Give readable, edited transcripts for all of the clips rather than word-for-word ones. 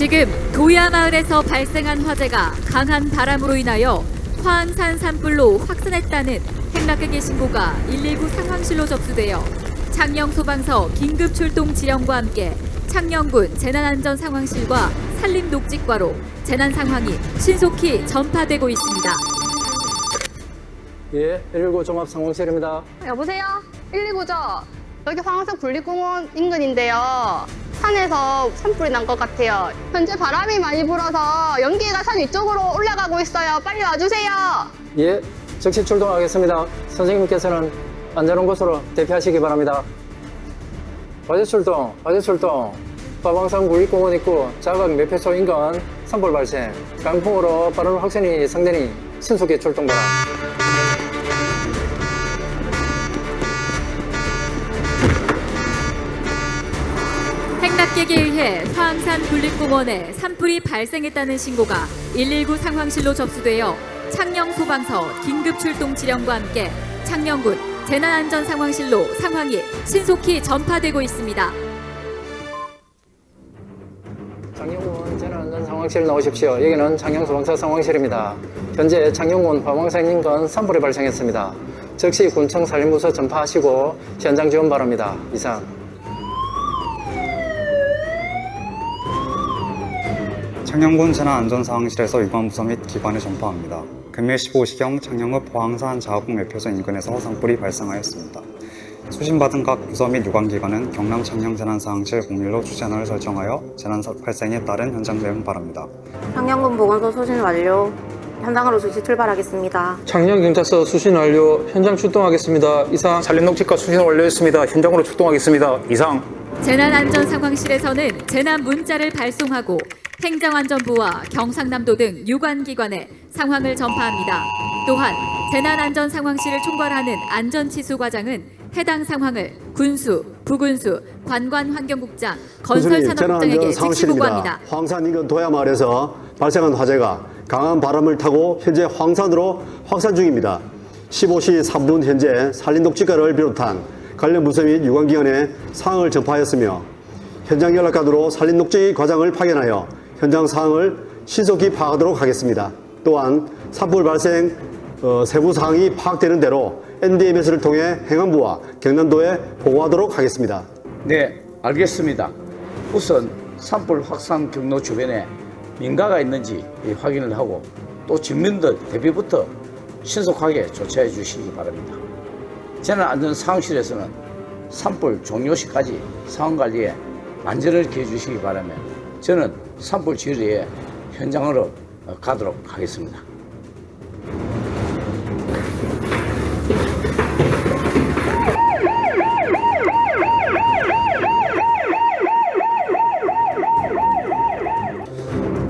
지금 도야 마을에서 발생한 화재가 강한 바람으로 인하여 화항산 산불로 확산했다는 행락객의 신고가 119 상황실로 접수되어 창녕 소방서 긴급 출동 지령과 함께 창녕군 재난안전상황실과 산림녹지과로 재난 상황이 신속히 전파되고 있습니다. 예, 119 종합상황실입니다. 여보세요? 119죠? 여기 화항산 국립공원 인근인데요. 산에서 산불이 난 것 같아요. 현재 바람이 많이 불어서 연기가 산 위쪽으로 올라가고 있어요. 빨리 와주세요. 예, 즉시 출동하겠습니다. 선생님께서는 안전한 곳으로 대피하시기 바랍니다. 화재 출동. 화방산 국립공원 입구 자각 매표소 인근 산불 발생. 강풍으로 빠른 확산이 예상되니 신속히 출동하라. 행락객에 의해 화항산 국립공원에 산불이 발생했다는 신고가 119 상황실로 접수되어 창녕 소방서 긴급 출동 지령과 함께 창녕군 재난안전상황실로 상황이 신속히 전파되고 있습니다. 창녕군 재난안전상황실 나오십시오. 여기는 창녕소방서 상황실입니다. 현재 창녕군 화방산 인근 산불이 발생했습니다. 즉시 군청 산림부서 전파하시고 현장 지원 바랍니다. 이상. 창녕군 재난안전상황실에서 유관부서 및 기관에 전파합니다. 금일 15시경 창녕읍 화항산 자국 매표소 인근에서 산불이 발생하였습니다. 수신받은 각 부서 및 유관기관은 경남 창녕 재난상황실 01로 주재원을 설정하여 재난 발생에 따른 현장 대응 바랍니다. 창녕군 보건소 수신 완료. 현장으로 즉시 출발하겠습니다. 창녕경찰서 수신 완료. 현장 출동하겠습니다. 이상. 산림녹지과 수신 완료했습니다. 현장으로 출동하겠습니다. 이상. 재난안전상황실에서는 재난 문자를 발송하고 행정안전부와 경상남도 등 유관기관에 상황을 전파합니다. 또한 재난안전상황실을 총괄하는 안전치수과장은 해당 상황을 군수, 부군수, 관관환경국장, 건설산업국장에게 즉시 보고합니다. 황산 인근 도야마을에서 발생한 화재가 강한 바람을 타고 현재 황산으로 확산 중입니다. 15시 3분 현재 산림녹지과를 비롯한 관련 부서 및 유관기관에 상황을 전파하였으며 현장 연락관으로 산림녹지 과장을 파견하여 현장 상황을 신속히 파악하도록 하겠습니다. 또한 산불 발생 세부 사항이 파악되는 대로 NDMS를 통해 행안부와 경남도에 보고하도록 하겠습니다. 네, 알겠습니다. 우선 산불 확산 경로 주변에 민가가 있는지 확인을 하고 또 주민들 대피부터 신속하게 조치해 주시기 바랍니다. 재난안전상황실에서는 산불 종료 시까지 상황관리에 만전을 기해 주시기 바라며 저는 산불 지휘에 현장으로 가도록 하겠습니다.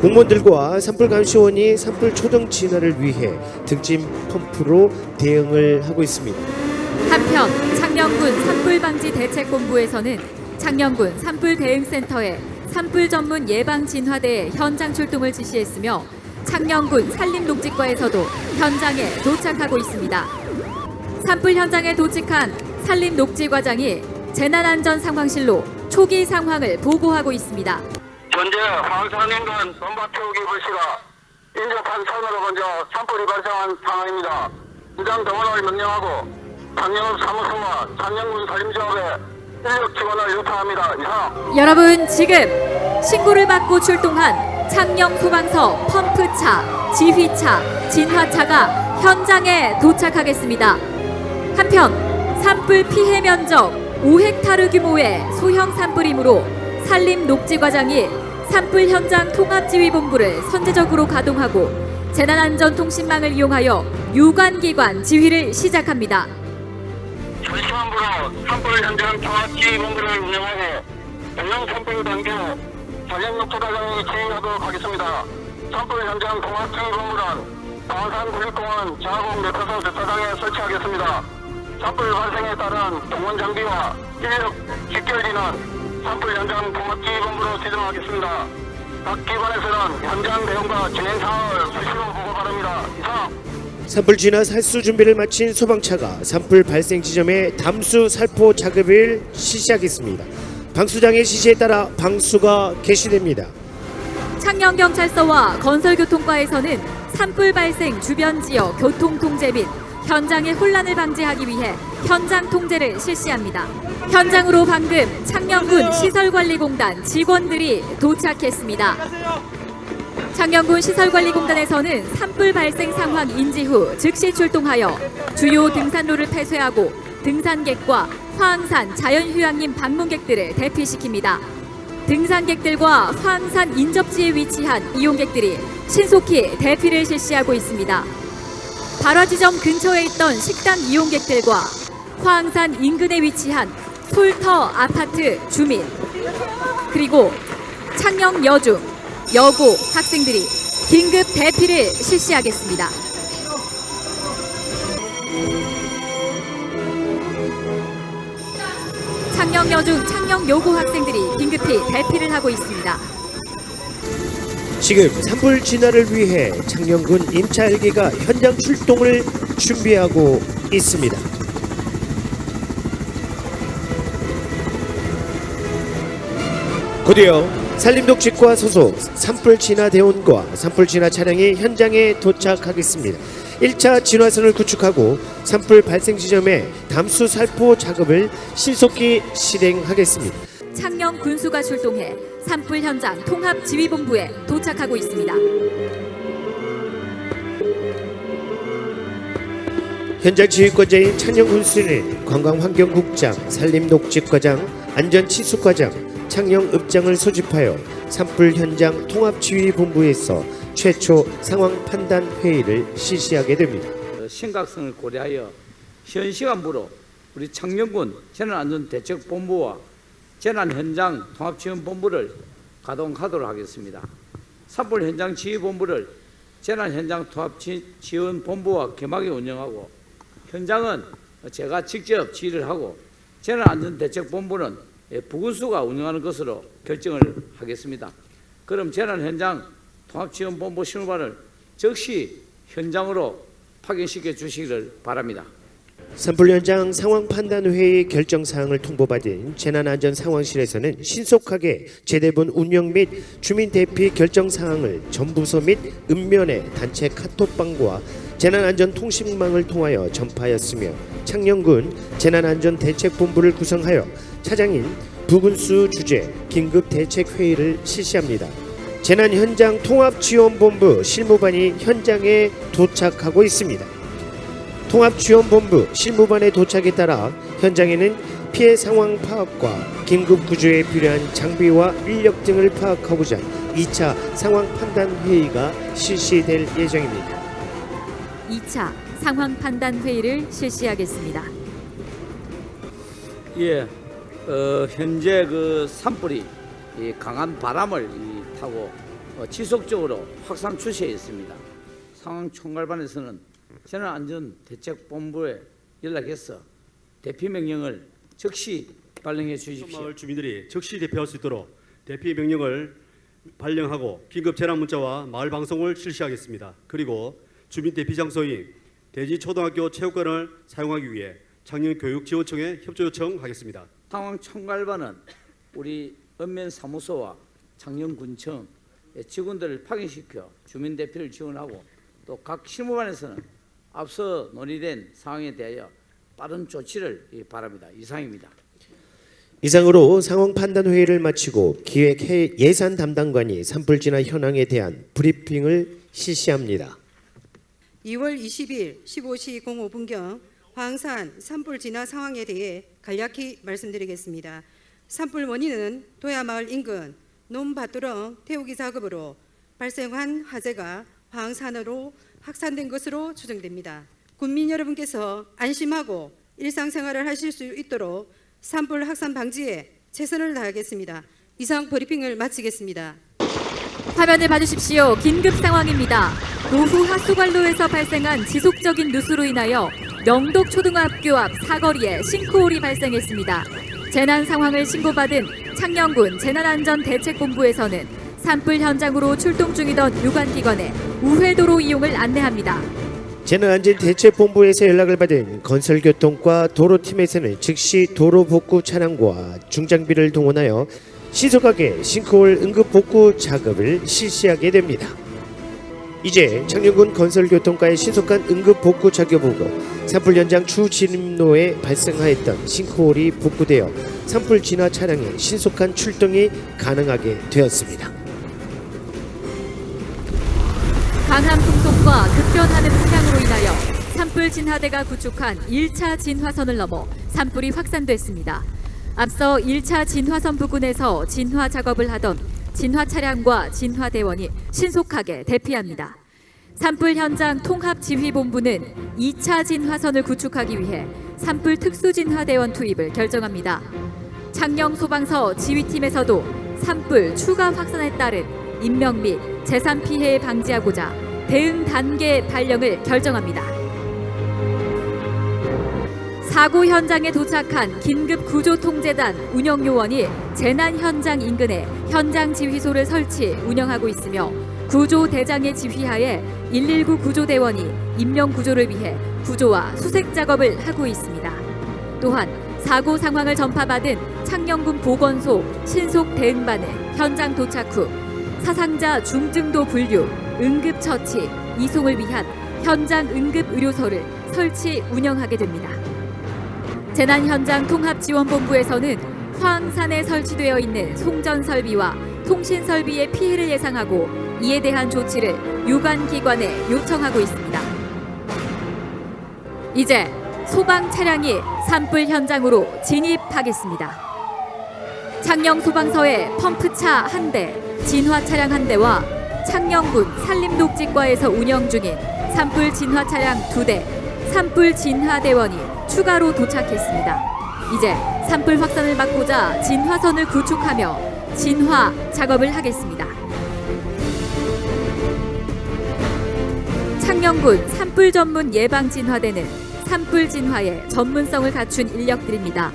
공무원들과 산불감시원이 산불 초동 진화를 위해 등짐 펌프로 대응을 하고 있습니다. 한편 창녕군 산불방지 대책본부에서는 창녕군 산불대응센터에 산불 전문 예방진화대의 현장 출동을 지시했으며 창녕군 산림녹지과에서도 현장에 도착하고 있습니다. 산불 현장에 도착한 산림녹지과장이 재난안전상황실로 초기 상황을 보고하고 있습니다. 현재 화항산 인근 넘바태우기 불씨가 인접한 선으로 먼저 산불이 발생한 상황입니다. 현장 동원을 명령하고 창녕읍 사무소와 창녕군 산림조합에 인력 지원을 요청합니다. 이상. 여러분, 지금 신고를 받고 출동한 창녕 소방서 펌프차, 지휘차, 진화차가 현장에 도착하겠습니다. 한편 산불 피해 면적 5헥타르 규모의 소형 산불이므로 산림녹지과장이 산불 현장 통합지휘본부를 선제적으로 가동하고 재난안전통신망을 이용하여 유관기관 지휘를 시작합니다. 전시환부로 산불 현장 통합지휘본부를 운영하고 대형 산불 단계 산림녹지과장이 지휘하도록 하겠습니다. 산불 현장 통합지휘본부는 화항산 국립공원 자국 매표소 주차장에 설치하겠습니다. 산불 발생에 따른 동원 장비와 인력 직결기는 산불 현장 통합지휘본부로 지정하겠습니다. 각 기관에서는 현장 대응과 진행 상황을 수시로 보고 바랍니다. 이상. 산불 진화 살수 준비를 마친 소방차가 산불 발생 지점에 담수 살포 작업을 실시하겠습니다. 방수장의 지시에 따라 방수가 개시됩니다. 창녕경찰서와 건설교통과에서는 산불 발생 주변 지역 교통 통제 및 현장의 혼란을 방지하기 위해 현장 통제를 실시합니다. 현장으로 방금 창녕군 시설관리공단 직원들이 도착했습니다. 창녕군 시설관리공단에서는 산불 발생 상황 인지 후 즉시 출동하여 주요 등산로를 폐쇄하고 등산객과 화항산 자연휴양림 방문객들을 대피시킵니다. 등산객들과 화항산 인접지에 위치한 이용객들이 신속히 대피를 실시하고 있습니다. 발화지점 근처에 있던 식당 이용객들과 화항산 인근에 위치한 솔터 아파트 주민, 그리고 창녕 여중, 여고 학생들이 긴급 대피를 실시하겠습니다. 창녕 여중, 창녕 여고 학생들이 긴급히 대피를 하고 있습니다. 지금 산불 진화를 위해 창녕군 임차 헬기가 현장 출동을 준비하고 있습니다. 곧이어 산림독직과 소속 산불 진화 대원과 산불 진화 차량이 현장에 도착하겠습니다. 1차 진화선을 구축하고 산불 발생 지점에 담수 살포 작업을 신속히 실행하겠습니다. 창녕 군수가 출동해 산불 현장 통합지휘본부에 도착하고 있습니다. 현장 지휘권자인 창녕 군수는 관광환경국장, 산림독직과장, 안전치수과장, 창녕읍장을 소집하여 산불 현장 통합지휘본부에서 최초 상황 판단 회의를 실시하게 됩니다. 심각성을 고려하여 현 시간부로 우리 창녕군 재난안전대책본부와 재난현장 통합지원본부를 가동하도록 하겠습니다. 산불 현장 지휘본부를 재난현장 통합지원본부와 겸하게 운영하고 현장은 제가 직접 지휘를 하고 재난안전대책본부는 부군수가 운영하는 것으로 결정을 하겠습니다. 그럼 재난현장 통합지원본부 실무반을 즉시 현장으로 파견시켜 주시기를 바랍니다. 산불 현장 상황 판단 회의 결정 사항을 통보받은 재난안전상황실에서는 신속하게 제대본 운영 및 주민 대피 결정 사항을 전부서 및 읍면의 단체 카톡방과 재난안전통신망을 통하여 전파하였으며 창녕군 재난안전대책본부를 구성하여 차장인 부군수 주재 긴급대책회의를 실시합니다. 재난현장 통합지원본부 실무반이 현장에 도착하고 있습니다. 통합지원본부 실무반의 도착에 따라 현장에는 피해 상황 파악과 긴급 구조에 필요한 장비와 인력 등을 파악하고자 2차 상황 판단 회의가 실시될 예정입니다. 2차 상황 판단 회의를 실시하겠습니다. 예, 현재 그 산불이 이 강한 바람을 타고 지속적으로 확산 추세에 있습니다. 상황총괄반에서는 재난안전대책본부에 연락해서 대피 명령을 즉시 발령해 주십시오. 마을 주민들이 즉시 대피할 수 있도록 대피 명령을 발령하고 긴급 재난 문자와 마을 방송을 실시하겠습니다. 그리고 주민 대피 장소인 대지초등학교 체육관을 사용하기 위해 창녕교육지원청에 협조 요청하겠습니다. 상황총괄반은 우리 읍면사무소와 창녕군청 직원들을 파견시켜 주민 대피를 지원하고 또 각 실무반에서는 앞서 논의된 상황에 대하여 빠른 조치를 바랍니다. 이상입니다. 이상으로 상황 판단 회의를 마치고 기획 예산 담당관이 산불 진화 현황에 대한 브리핑을 실시합니다. 2월 20일 15시 05분경 화항산 산불 진화 상황에 대해 간략히 말씀드리겠습니다. 산불 원인은 도야마을 인근 논밭두렁 태우기 작업으로 발생한 화재가 화항산으로 확산된 것으로 추정됩니다. 국민 여러분께서 안심하고 일상생활을 하실 수 있도록 산불 확산 방지에 최선을 다하겠습니다. 이상 브리핑을 마치겠습니다. 화면을 봐주십시오. 긴급 상황입니다. 노후 하수관로에서 발생한 지속적인 누수로 인하여 명독초등학교 앞 사거리에 싱크홀이 발생했습니다. 재난 상황을 신고받은 창녕군 재난안전대책본부에서는 산불 현장으로 출동 중이던 유관기관에 우회도로 이용을 안내합니다. 재난안전대책본부에서 연락을 받은 건설교통과 도로팀에서는 즉시 도로 복구 차량과 중장비를 동원하여 신속하게 싱크홀 응급 복구 작업을 실시하게 됩니다. 이제 창녕군 건설교통과의 신속한 응급 복구 작업 후고 산불 현장 추진로에 발생하였던 싱크홀이 복구되어 산불 진화 차량의 신속한 출동이 가능하게 되었습니다. 강한 풍속과 급변하는 풍량으로 인하여 산불 진화대가 구축한 1차 진화선을 넘어 산불이 확산됐습니다. 앞서 1차 진화선 부근에서 진화 작업을 하던 진화 차량과 진화 대원이 신속하게 대피합니다. 산불 현장 통합지휘본부는 2차 진화선을 구축하기 위해 산불 특수진화대원 투입을 결정합니다. 창녕소방서 지휘팀에서도 산불 추가 확산에 따른 인명 및 재산 피해를 방지하고자 대응 단계 발령을 결정합니다. 사고 현장에 도착한 긴급구조통제단 운영요원이 재난 현장 인근에 현장 지휘소를 설치 운영하고 있으며 구조대장의 지휘하에 119 구조대원이 인명구조를 위해 구조와 수색 작업을 하고 있습니다. 또한 사고 상황을 전파받은 창녕군 보건소 신속 대응반은 현장 도착 후 사상자 중증도 분류, 응급처치, 이송을 위한 현장 응급의료소를 설치 운영하게 됩니다. 재난현장 통합지원본부에서는 화항산에 설치되어 있는 송전설비와 통신설비의 피해를 예상하고 이에 대한 조치를 유관기관에 요청하고 있습니다. 이제 소방 차량이 산불 현장으로 진입하겠습니다. 창녕소방서의 펌프차 1대, 진화 차량 1대와 창녕군 산림녹지과에서 운영 중인 산불 진화 차량 2대, 산불 진화대원이 추가로 도착했습니다. 이제 산불 확산을 막고자 진화선을 구축하며 진화 작업을 하겠습니다. 창녕군 산불 전문 예방 진화대는 산불 진화에 전문성을 갖춘 인력들입니다.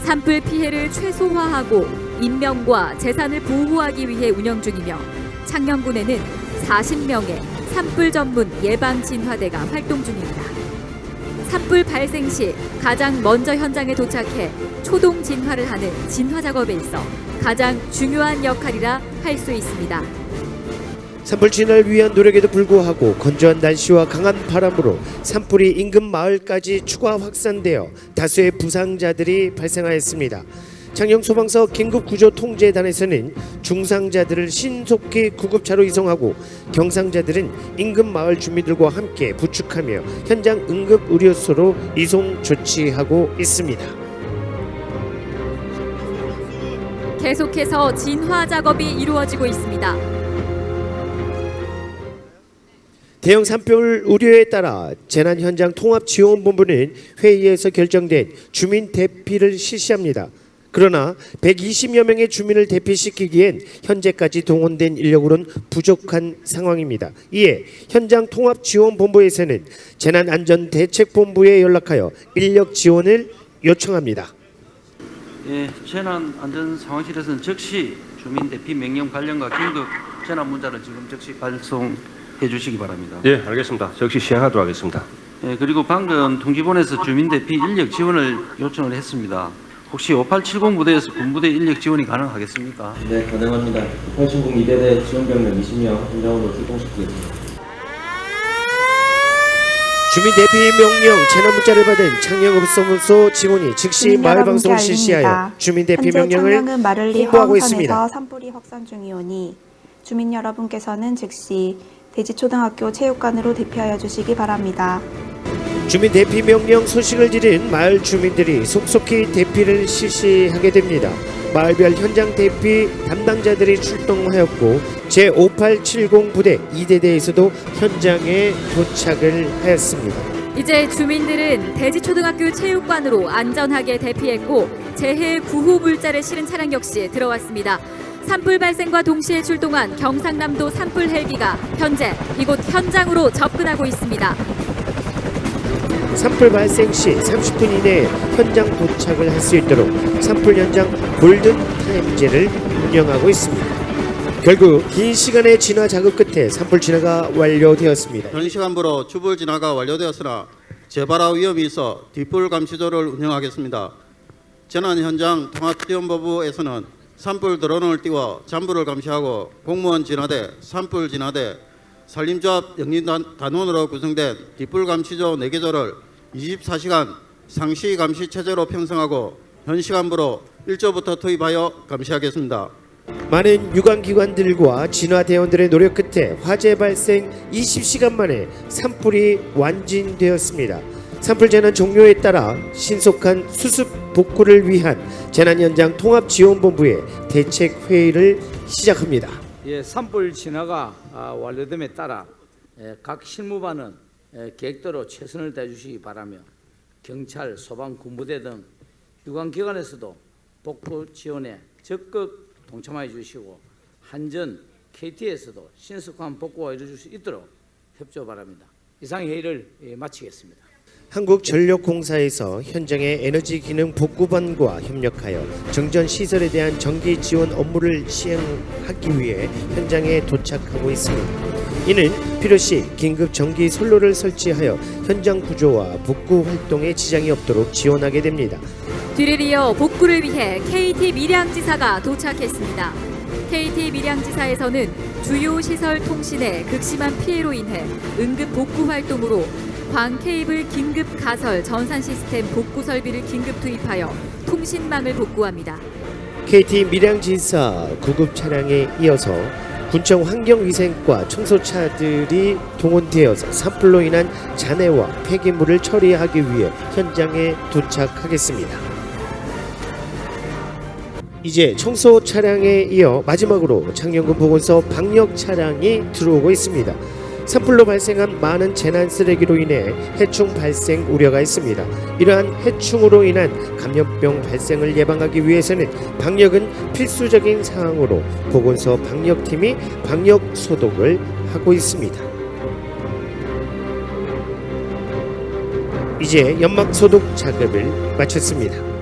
산불 피해를 최소화하고 인명과 재산을 보호하기 위해 운영 중이며 창녕군에는 40명의 산불 전문 예방 진화대가 활동 중입니다. 산불 발생 시 가장 먼저 현장에 도착해 초동 진화를 하는 진화 작업에 있어 가장 중요한 역할이라 할 수 있습니다. 산불 진화를 위한 노력에도 불구하고 건조한 날씨와 강한 바람으로 산불이 인근 마을까지 추가 확산되어 다수의 부상자들이 발생하였습니다. 창녕소방서 긴급구조통제단에서는 중상자들을 신속히 구급차로 이송하고 경상자들은 인근 마을 주민들과 함께 부축하며 현장 응급의료소로 이송 조치하고 있습니다. 계속해서 진화 작업이 이루어지고 있습니다. 대형 산불 우려에 따라 재난현장 통합지원본부는 회의에서 결정된 주민 대피를 실시합니다. 그러나 120여 명의 주민을 대피시키기엔 현재까지 동원된 인력으로는 부족한 상황입니다. 이에 현장 통합지원본부에서는 재난안전대책본부에 연락하여 인력 지원을 요청합니다. 예, 재난안전상황실에서는 즉시 주민 대피 명령 발령과 긴급 재난 문자를 지금 즉시 발송해 주시기 바랍니다. 예, 알겠습니다. 즉시 시행하도록 하겠습니다. 예, 그리고 방금 통지본에서 주민 대피 인력 지원을 요청을 했습니다. 혹시 5870 부대에서 군부대 인력 지원이 가능하겠습니까? 네, 가능합니다. 5870 2대대 지원병력 20명 현장으로 출동시키겠습니다. 주민 대피 명령 재난 문자를 받은 창녕읍사무소 직원이 즉시 마을 방송을 실시하여 주민 대피 명령을 홍보하고 있습니다. 산불이 확산 중이오니 주민 여러분께서는 즉시 대지초등학교 체육관으로 대피하여 주시기 바랍니다. 주민 대피 명령 소식을 들은 마을 주민들이 속속히 대피를 실시하게 됩니다. 마을별 현장 대피 담당자들이 출동하였고 제5870 부대 2대대에서도 현장에 도착을 하였습니다. 이제 주민들은 대지초등학교 체육관으로 안전하게 대피했고 재해 구호 물자를 실은 차량 역시 들어왔습니다. 산불 발생과 동시에 출동한 경상남도 산불 헬기가 현재 이곳 현장으로 접근하고 있습니다. 산불 발생 시 30분 이내에 현장 도착을 할 수 있도록 산불 현장 골든 타임제를 운영하고 있습니다. 결국 긴 시간의 진화 작업 끝에 산불 진화가 완료되었습니다. 현 시간부로 주불 진화가 완료되었으나 재발화 위험이 있어 뒷불 감시조를 운영하겠습니다. 재난 현장 통합지원본부에서는 산불 드론을 띄워 잔불을 감시하고 공무원 진화대, 산불 진화대, 산림조합 영린단원으로 구성된 뒷불 감시조 4개조를 24시간 상시 감시 체제로 편성하고 현 시간부로 1조부터 투입하여 감시하겠습니다. 많은 유관기관들과 진화대원들의 노력 끝에 화재 발생 20시간 만에 산불이 완진되었습니다. 산불 재난 종료에 따라 신속한 수습 복구를 위한 재난현장 통합지원본부의 대책회의를 시작합니다. 산불 진화가 완료됨에 따라 각 실무반은 계획대로 최선을 다해주시기 바라며 경찰, 소방, 군부대 등 유관기관에서도 복구 지원에 적극 동참해 주시고 한전, KT에서도 신속한 복구가 이루어질 수 있도록 협조 바랍니다. 이상 회의를 마치겠습니다. 한국전력공사에서 현장의 에너지 기능 복구반과 협력하여 정전 시설에 대한 전기 지원 업무를 시행하기 위해 현장에 도착하고 있습니다. 이는 필요시 긴급 전기 선로를 설치하여 현장 구조와 복구 활동에 지장이 없도록 지원하게 됩니다. 뒤를 이어 복구를 위해 KT 밀양지사가 도착했습니다. KT 밀양지사에서는 주요 시설 통신의 극심한 피해로 인해 응급 복구 활동으로 광 케이블 긴급 가설 전산 시스템 복구 설비를 긴급 투입하여 통신망을 복구합니다. KT 밀양지사 구급 차량에 이어서 군청 환경위생과 청소차들이 동원되어서 산불로 인한 잔해와 폐기물을 처리하기 위해 현장에 도착하겠습니다. 이제 청소 차량에 이어 마지막으로 창녕군 보건소 방역 차량이 들어오고 있습니다. 산불로 발생한 많은 재난 쓰레기로 인해 해충 발생 우려가 있습니다. 이러한 해충으로 인한 감염병 발생을 예방하기 위해서는 방역은 필수적인 사항으로 보건소 방역팀이 방역 소독을 하고 있습니다. 이제 연막 소독 작업을 마쳤습니다.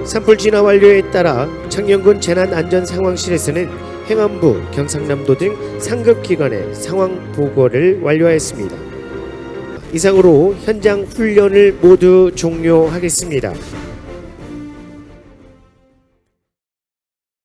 산불 진화 완료에 따라 창녕군 재난안전상황실에서는 행안부, 경상남도 등 상급기관의 상황 보고를 완료하였습니다. 이상으로 현장 훈련을 모두 종료하겠습니다.